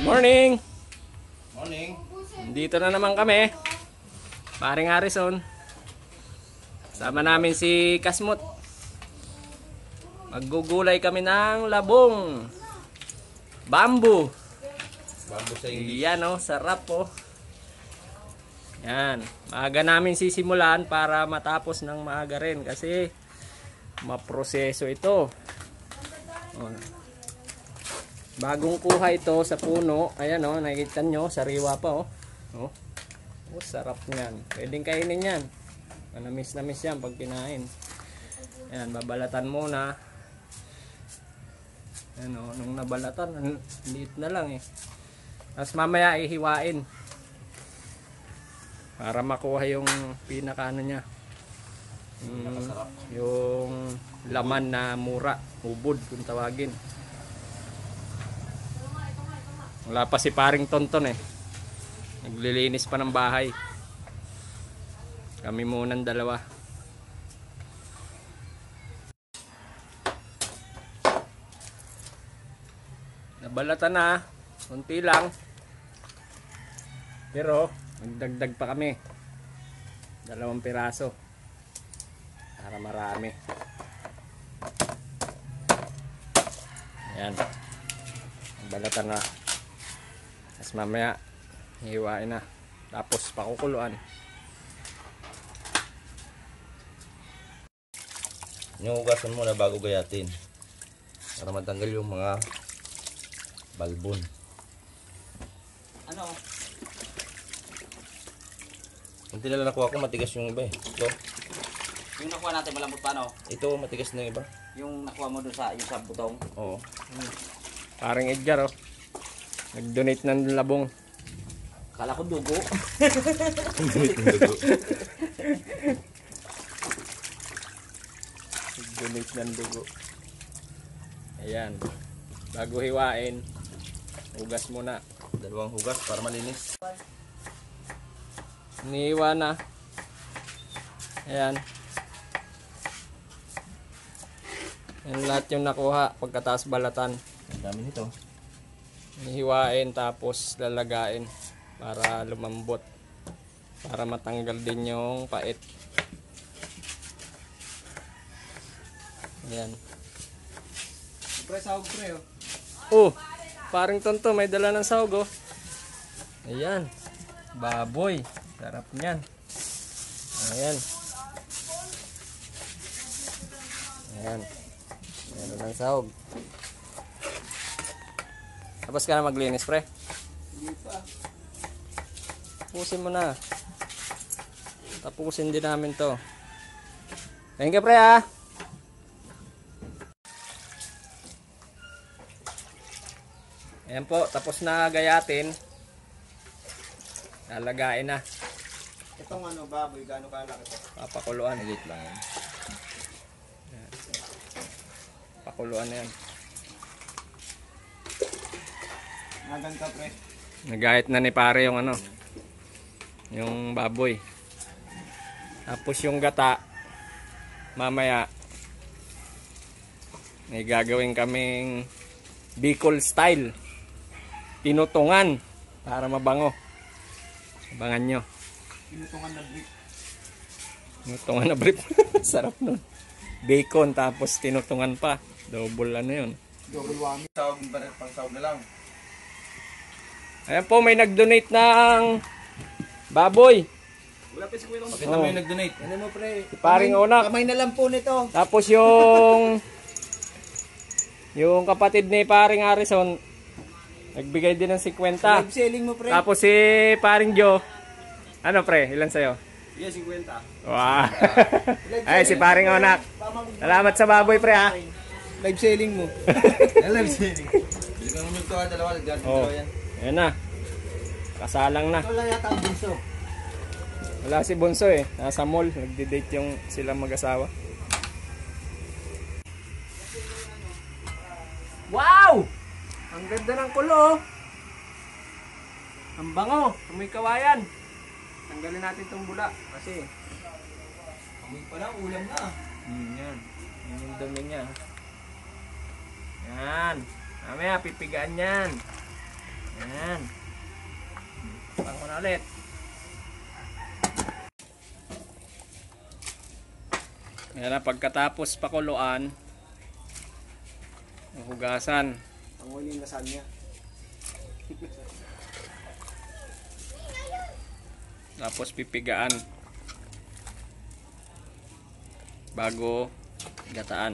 Morning! Morning. Dito na naman kami. Paring Harrison. Sama namin si Kasmut. Maggugulay kami ng labong. Bamboo. Bamboo sa English. Yan oh, sarap oh. Yan. Maaga namin sisimulan para matapos ng maaga rin kasi maproseso ito. Oh. Bagong kuha ito sa puno. Ayan oh, nakikita nyo, sariwa pa oh. Oh, oh sarap niyan. Pwedeng kainin yan. Manamis-namis yan pag kinain. Ayan, babalatan muna. Ayan oh, nung nabalatan, liit na lang eh. Tapos mamaya ihiwain. Para makuha yung pinaka ano niya. Yung laman na mura. Ubod kung tawagin. Wala pa si paring Tonton eh. Naglilinis pa ng bahay. Kami munang dalawa. Nabalatan na. Kunti lang. Pero magdagdag pa kami. 2 piraso. Para marami. Ayan. Nabalatan na. Tapos mamaya hiwain na. Tapos pakukuluan. Inuugasan muna bago gayatin. Para matanggal yung mga balbon. Ano? Kunti na lang nakuha ko, matigas yung iba eh. Ito. Yung nakuha natin malambot pa no? Ito, matigas na yung iba. Yung nakuha mo dun sa, yung sa butong. Oo. Paring Edgar oh. Nag-donate ng labong. Kala ko dugo. Nag-donate ng dugo. Ayan. Bago hiwain, hugas muna. 2 hugas para malinis. Inihiwa na. Ayan. Yan lahat yung nakuha pagkataas balatan. Ang dami nito. Hiwain tapos lalagain para lumambot, para matanggal din yung pait. Ayan. Pre, sahog pre oh. Oh, paring Tonto may dala ng sahog oh. Ayan, baboy, sarap niyan. Ayan. Ayan, meron ng sahog. Tapos ka na maglinis, pre? Hindi pa. Tapusin mo na. Tapusin din namin to. Thank you, pre, ah. Ayan po, tapos na gayatin. Lalagain na. Itong ano, baboy, gaano kalaki ito? Papakuluan. Edit lang yan. Pakuluan na yan. Maganda pre. Nagayat na ni pare yung ano, yung baboy. Tapos yung gata, mamaya may gagawin kaming Bicol style. Tinutungan para mabango. Abangan nyo. Pinutungan na brick. Tinutungan na brief. Sarap nun. Bacon tapos tinutungan pa. Double ano yun. Double whammy. Sahog pa rin, pang sahog na lang. Ayan po, may nag-donate ng baboy. Wala pa si Kuya Long. Bakit naman yung nag-donate? Ano mo pre? Si paring Onak. Kamay na lang po nito. Tapos yung kapatid ni paring Harrison nagbigay din ng 50. Live selling mo pre. Tapos si paring Joe, ano pre, ilan sa'yo? Yeah, 50. Wow. Ay, si paring Onak. Salamat sa baboy pre ha. Live selling mo. Live selling. Bili ka naman ito ha, dalawa. Oh, Yan. ayan na. Kasalang na. Ito lang yata ang bunso. Wala si Bunso eh. Nasa mall. Nagde-date yung silang mag-asawa. Wow! Ang ganda ng kulo. Ang bango. May kawayan. Tanggalin natin itong bula. Kasi Amoy pa lang, ulam na. yan. Yan yung dumi niya. Yan. Mamaya pipigaan yan. Ayan. Pang ko na ulit. Ayan na, pagkatapos pakuluan, hugasan. Ang huling lasagna. Tapos pipigaan bago gataan.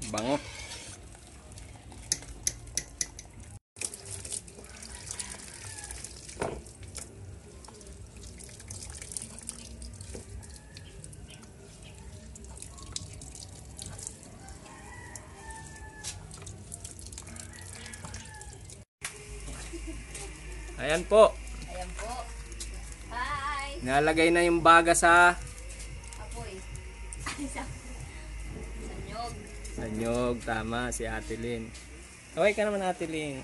Bango. Ayan po. Ayan po. Hi! Nalagay na yung baga sa Apoy. Sa nyog. anyog. Tama, si Ate Lynn. Okay ka naman, Ate Lynn.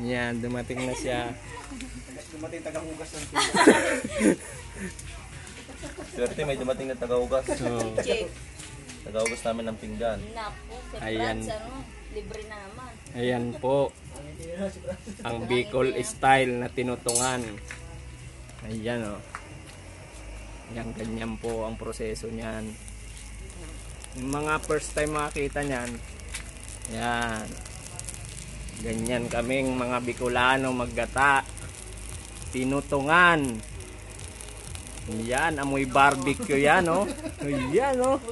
Yan, dumating na siya. Dumating taga-hugas ng Swerte may dumating na tagahugas. So, Check. Tagahugas namin ng pinggan. Naku, si Ayan. Franz, ano? Libre na naman. ayan po. Ang Bicol style na tinutungan. Ayan o. Yan, ganyan po ang proseso niyan. Yung mga first time makakita niyan, yan. Ganyan kaming mga Bicolano maggata. Tinutungan. Yan, amoy barbecue yan, oh. Yan, oh.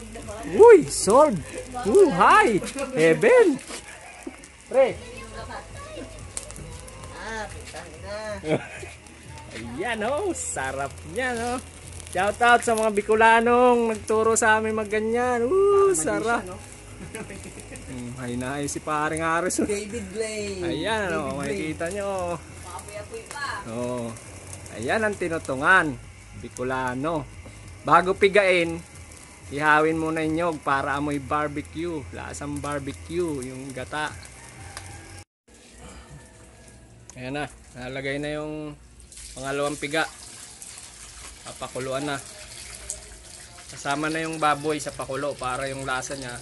Uy, sold. Hi. Heaven. Pre. Ayan, oh. Sarap niyan, oh. Shout out sa mga Bicolanong nagturo sa amin magganyan. Sarap. Hay si paring Aris. David Blaine. Ayan, oh. Makikita nyo. Makapoy-apoy pa. Oh. Ayan ang tinutungan. Bicolano. Bago pigain, ihawin muna yung nyog para amoy barbecue. Lasang barbecue yung gata. Ayan na. Nalagay na yung pangalawang piga. Papakuluan na. Kasama na yung baboy sa pakulo para yung lasa niya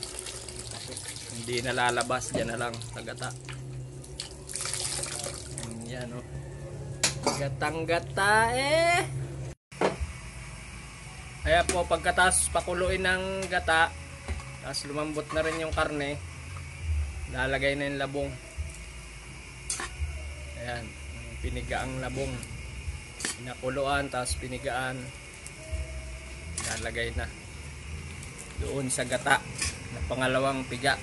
hindi nalalabas. Diyan na lang sa gata. Ayan o. Gatang gata eh. Kaya po pagkatapos pakuluin ng gata, tapos lumambot na rin yung karne, lalagay na yung labong. Ayan, pinigaang labong. Pinakuluan, tapos pinigaan. Lalagay na doon sa gata na pangalawang piga.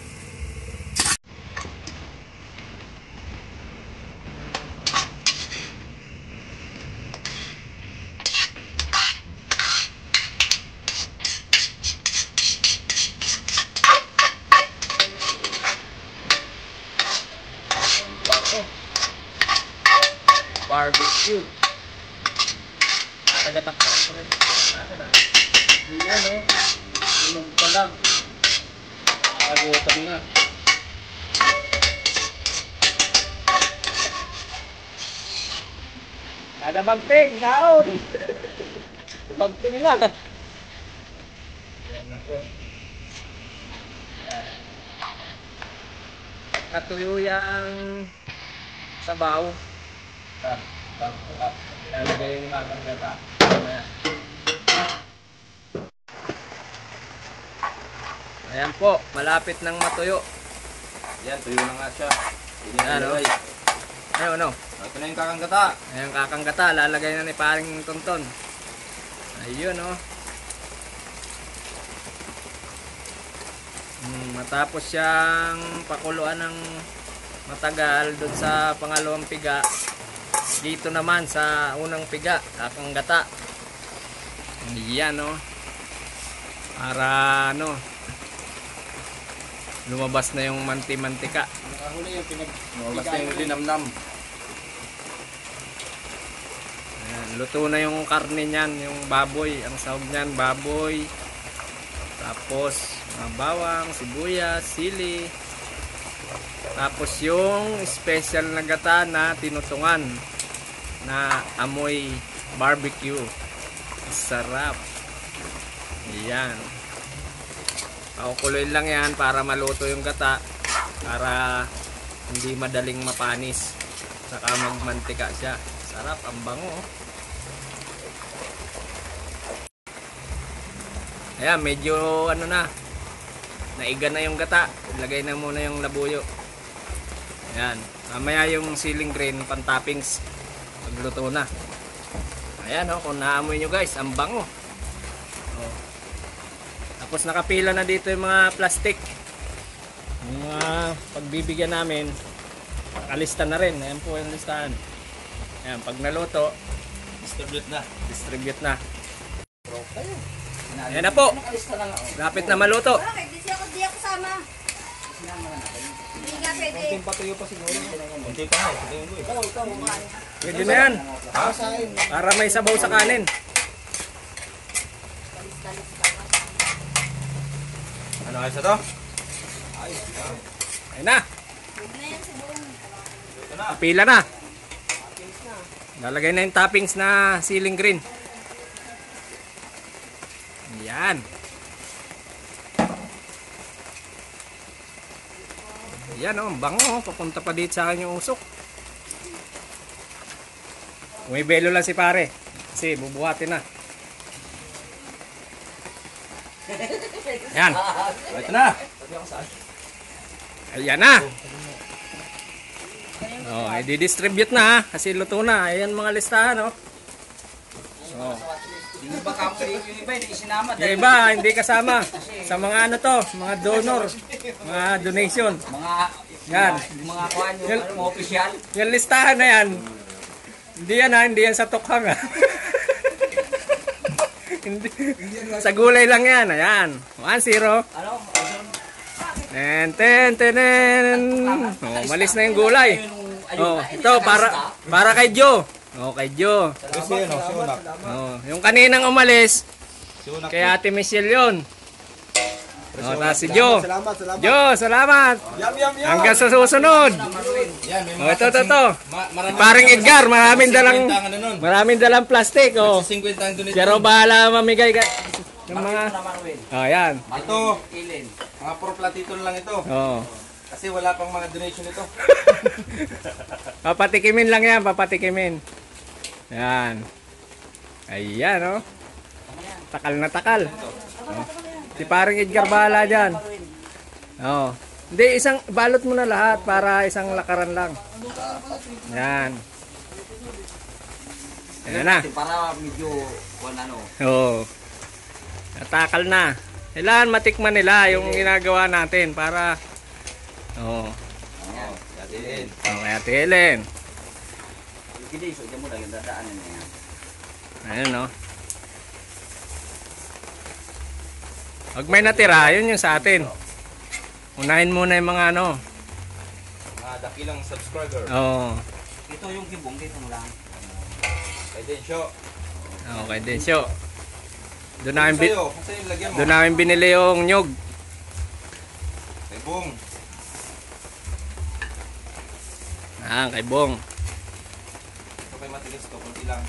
Barbecue. Tagatak pa rin. Ayan o. Inom pa lang. Agutan na. Ada bagting. Naon. Bagting lang. Katuyo yung sabaw. Lalagay yung matang gata. Ayan po, malapit nang matuyo. Yan, tuyo na nga siya. Yan, oh. Ayun, ano? Ito na yung kakanggata. Ayan, kakanggata. Lalagay na ni paring Tonton. Ayun, oh. Matapos siyang pakuluan ng matagal doon sa pangalawang piga, dito naman sa unang piga, kakanggata. Ayan, oh. Para, ano, lumabas na yung manti-mantika. Nakahuli yung Lumabas na yung linamnam. Ayan, luto na yung karne niyan, yung baboy. Ang sahog niyan, baboy. Tapos, mga bawang, sibuyas, sili. Tapos yung special na gata na tinutungan na amoy barbecue. Sarap. Ayan. Pakukuloyin lang yan para maluto yung gata. para hindi madaling mapanis. Saka magmantika siya. Sarap, ang bango. Ayan, medyo ano na. Naiga na yung gata. Ilagay na muna yung labuyo. Ayan. Mamaya yung ceiling green pan-toppings. Pagluto na. Ayan o, kung naamoy nyo guys, ang bango. Oh. Tapos nakapila na dito yung mga plastic. Yung mga pagbibigyan namin, nakalista na rin. Ayan po yung listahan. Ayan, pag naluto, Distribute na. distribute na. Ayan na po. Lapit na maluto. Bakit? Di ako sama. Hindi nga pwede. Konting patuyo pa siguro. Hindi pa nga. Tingin ko eh. Pwede na yan. Para may sabaw sa kanin. Ano ayos na to? Ayan na. Huwag na yan sa buong. Ito na. Pila na. Lalagay na yung toppings na ceiling green. Yan. Yan o, ang bango. Papunta pa dito sa akin yung usok. Umibelo lang si pare. Kasi bubuhatin na. Yan. Ito na. Ayan na. Oh, i-distribute na ha. Kasi luto na. Ayan mga listahan oh. Oh. Yung iba company, yung iba hindi sinama. Yung iba, hindi kasama. Sa mga ano to, mga donor, mga donation. Yan. Mga kuhan yung Yung- mga opisyal. Yung listahan na yan. Hindi yan ha, hindi yan sa tukhang ha. Hindi. Sa gulay lang yan. Ayan. 1-0. Ano? Ten. Oh, malis na yung gulay. Oh, ito para kay Joe. Oh, kay Joe. Kasi yun, si Unak. Oh, yung kaninang umalis, Si Unak. kay Ate Michelle yun. Oh, tapos si Joe. Salamat, salamat. Joe, salamat. Yum, yum, yum. Hanggang sa susunod. Yan, may Oh, ito. Marami. Paring Edgar, maraming dalang Ano nun? maraming dalang plastic. Oh. 50 ang donate. Pero bahala mamigay ka. Yung mga Naman, Will. oh, yan. Ito, Ilin. mga puro platito lang ito. Oh. Kasi wala pang mga donation ito. Papatikimin lang yan, papatikimin. Yan. Ayan, oh. Takal na takal. Oh. Si paring Edgar bahala dyan. Oh. Hindi, isang balot mo na lahat para isang lakaran lang. Yan. Ayan na. Para medyo, ano, Oo. Natakal na. Kailangan matikman nila yung ginagawa natin para oo. ayan. Yatin. Kaya Helen. Hindi, so dyan mo lang yung dadaanan na yan. Ayun no. Pag may natira, yun yung sa atin. Unahin muna yung mga ano. Mga dakilang subscriber. Oo. Ito yung kibong, dito mo lang. Kay Densyo. Okay din siyo. Doon namin, Sa'yo, kung sa'yo lagyan mo. doon namin binili yung nyug. Kay Bong. Ah, kay Bong. Ito kay matigas to, kunti lang.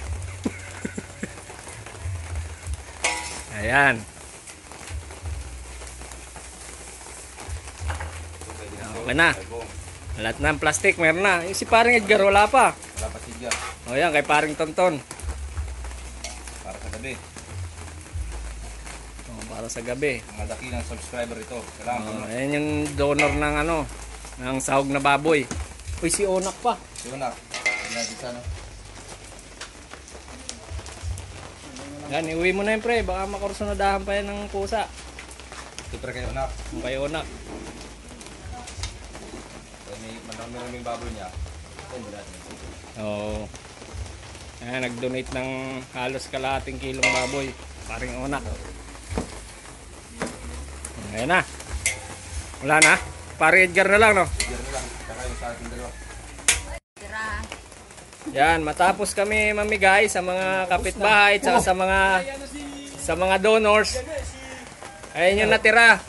Ayan. Ito kay Densyo. Okay na. Kay Bong. Lahat ng plastic, meron na. Yung si paring Edgar, wala pa. Wala pa siya. O yan, kay paring Tonton. Para sa gabi. O, para sa gabi. Mga dakilang subscriber ito. Kailangan ko na. Ayan yung donor ng ano, ng sahog na baboy. Uy, si Onak pa. Si Unak. Hindi natin sana. Yan, iuwi mo na yun pre. Baka makursunadahan pa yan ng pusa. Ito pre kay Unak. Yung kay Onak. May maraming baboy niya. Ito mo natin. Oo. Ayan, nag-donate ng halos kalahating kilong baboy. Paring Onak. Ayan na. Wala na. Paring Edgar na lang, no? Bigyan na lang. Saka yung sa ating dalawa. Tira. Yan, matapos kami mamigay sa mga kapitbahay at sa mga donors. Ayun yung natira.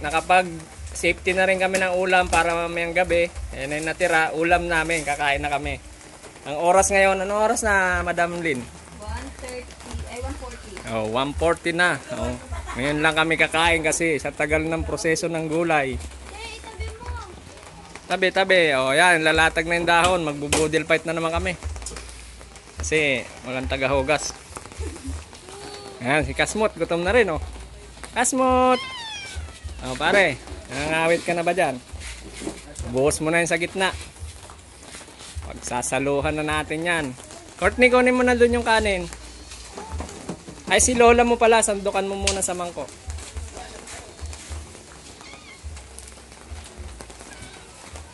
Nakapag safety na rin kami ng ulam para mamayang gabi. Ayun yung natira, ulam namin, kakain na kami. Ang oras ngayon, anong oras na Madam Lynn? 1:30, ay 1:40. Oh, 1:40 na. Oh. Ngayon lang kami kakain kasi sa tagal ng proseso ng gulay. Tabi, tabi. O, yan. Lalatag na yung dahon. Magbubudil fight na naman kami. Kasi, walang tagahugas. Ayan, si Kasmot. Gutom na rin, oh. Kasmot! O, pare. Nangangawit ka na ba dyan? Buhos mo na yun sa gitna. Pagsasaluhan na natin yan. Courtney, kunin mo na dun yung kanin. Ay, si Lola mo pala. Sandukan mo muna sa mangkok.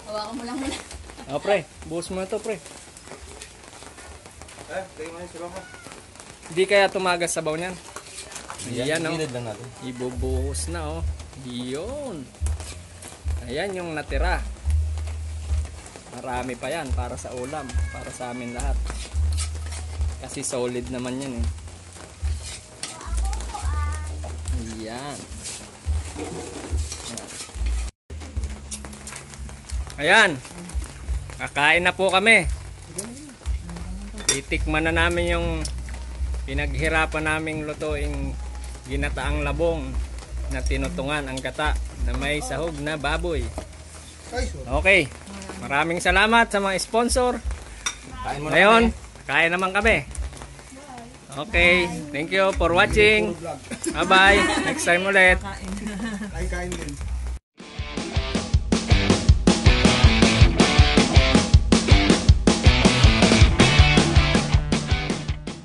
Hawakan mo lang muna. O, pre. Buhos mo na to, pre. Kayo mo yung sila mo. Hindi kaya tumagas sabaw niyan. Ayan, oh. Gilid lang natin. Ibubuhos na, oh. Yun. Ayan yung natira. Marami pa yan para sa ulam. Para sa amin lahat. Kasi solid naman yan, eh. Ayan. Ayan. Kakain na po kami. Titikman na namin yung pinaghirapan naming lutuing ginataang labong na tinutungan ang gata na may sahog na baboy. Okay. Maraming salamat sa mga sponsor. Kain mo na Ngayon, kami. kain naman kami. Okay. Thank you for watching. Bye-bye. Next time ulit. Kain din.